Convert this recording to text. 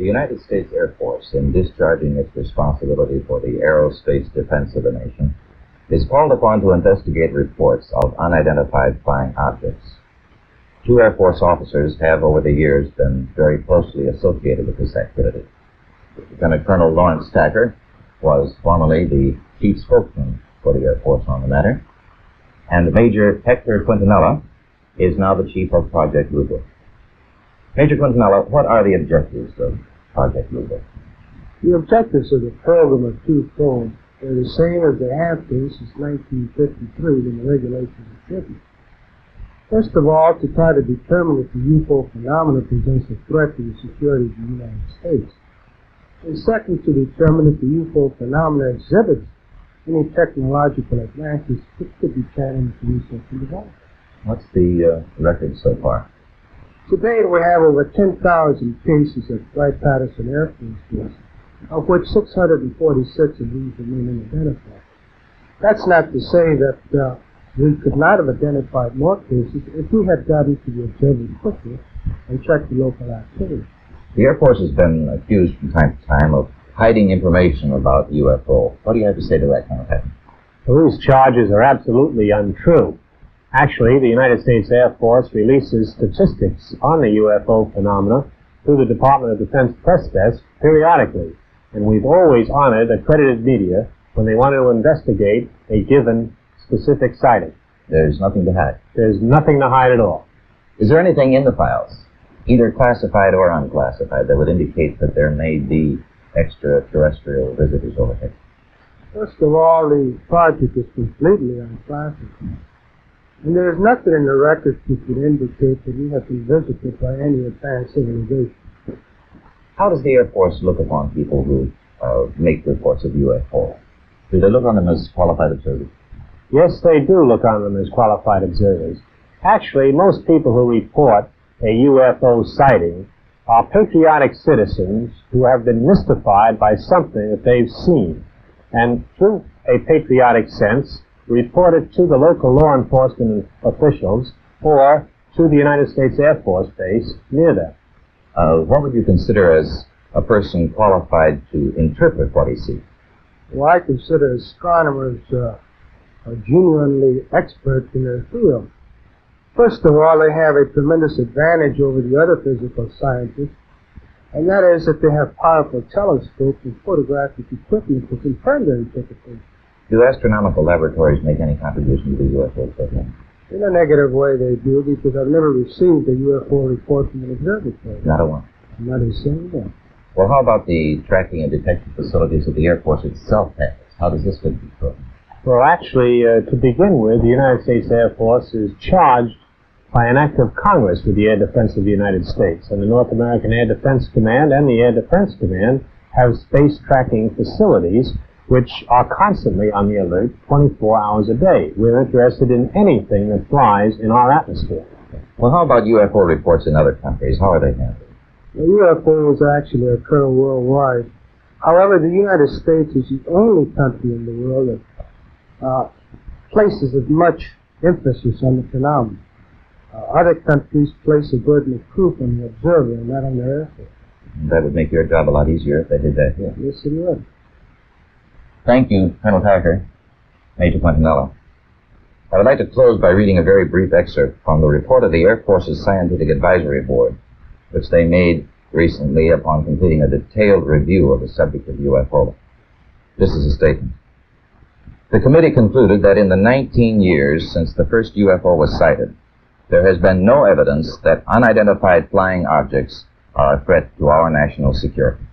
The United States Air Force, in discharging its responsibility for the aerospace defense of the nation, is called upon to investigate reports of unidentified flying objects. Two Air Force officers have, over the years, been very closely associated with this activity. Lieutenant Colonel Lawrence Tacker was formerly the chief spokesman for the Air Force on the matter, and Major Hector Quintanilla is now the chief of Project UFO. Major Quintanilla, what are the objectives of Project UFO? The objectives of the program are twofold. They're the same as they have been since 1953 when the regulations were written. First of all, to try to determine if the UFO phenomenon presents a threat to the security of the United States. And second, to determine if the UFO phenomenon exhibits any technological advances which could be challenged to research and development. What's the record so far? To date, we have over 10,000 cases at Wright-Patterson Air Force Base, of which 646 of these remain unidentified. That's not to say that we could not have identified more cases if we had gotten to the observers quickly and checked the local activity. The Air Force has been accused from time to time of hiding information about UFO. What do you have to say to that kind of thing? Well, these charges are absolutely untrue. Actually, the United States Air Force releases statistics on the UFO phenomena through the Department of Defense press desk periodically, and we've always honored accredited media when they want to investigate a given specific sighting. There's nothing to hide. There's nothing to hide at all. Is there anything in the files, either classified or unclassified, that would indicate that there may be extraterrestrial visitors over here? First of all, the project is completely unclassified. And there is nothing in the records which would indicate that we have been visited by any advanced civilization. How does the Air Force look upon people who make reports of UFO? Do they look on them as qualified observers? Yes, they do look on them as qualified observers. Actually, most people who report a UFO sighting are patriotic citizens who have been mystified by something that they've seen, and through a patriotic sense, report it to the local law enforcement officials or to the United States Air Force Base near them. What would you consider as a person qualified to interpret what he sees? Well, I consider astronomers genuinely experts in their field. First of all, they have a tremendous advantage over the other physical scientists, and that is that they have powerful telescopes and photographic equipment to confirm their interpretation. Do astronomical laboratories make any contribution to the UFO program? In a negative way they do, because I've never received a UFO report from an observatory. Not a one? Not a single one. Well, how about the tracking and detection facilities that the Air Force itself has? How does this fit the program? Well, actually, to begin with, the United States Air Force is charged by an act of Congress with the air defense of the United States. And the North American Air Defense Command and the Air Defense Command have space tracking facilities which are constantly on the alert 24 hours a day. We're interested in anything that flies in our atmosphere. Well, how about UFO reports in other countries? How are they handled? The UFOs actually occur worldwide. However, the United States is the only country in the world that places as much emphasis on the phenomenon. Other countries place a burden of proof on the observer and not on their Air Force. That would make your job a lot easier if they did that here. Yes, it would. Thank you, Colonel Tacker, Major Quintanilla. I would like to close by reading a very brief excerpt from the report of the Air Force's Scientific Advisory Board, which they made recently upon completing a detailed review of the subject of UFO. This is a statement. The committee concluded that in the 19 years since the first UFO was sighted, there has been no evidence that unidentified flying objects are a threat to our national security.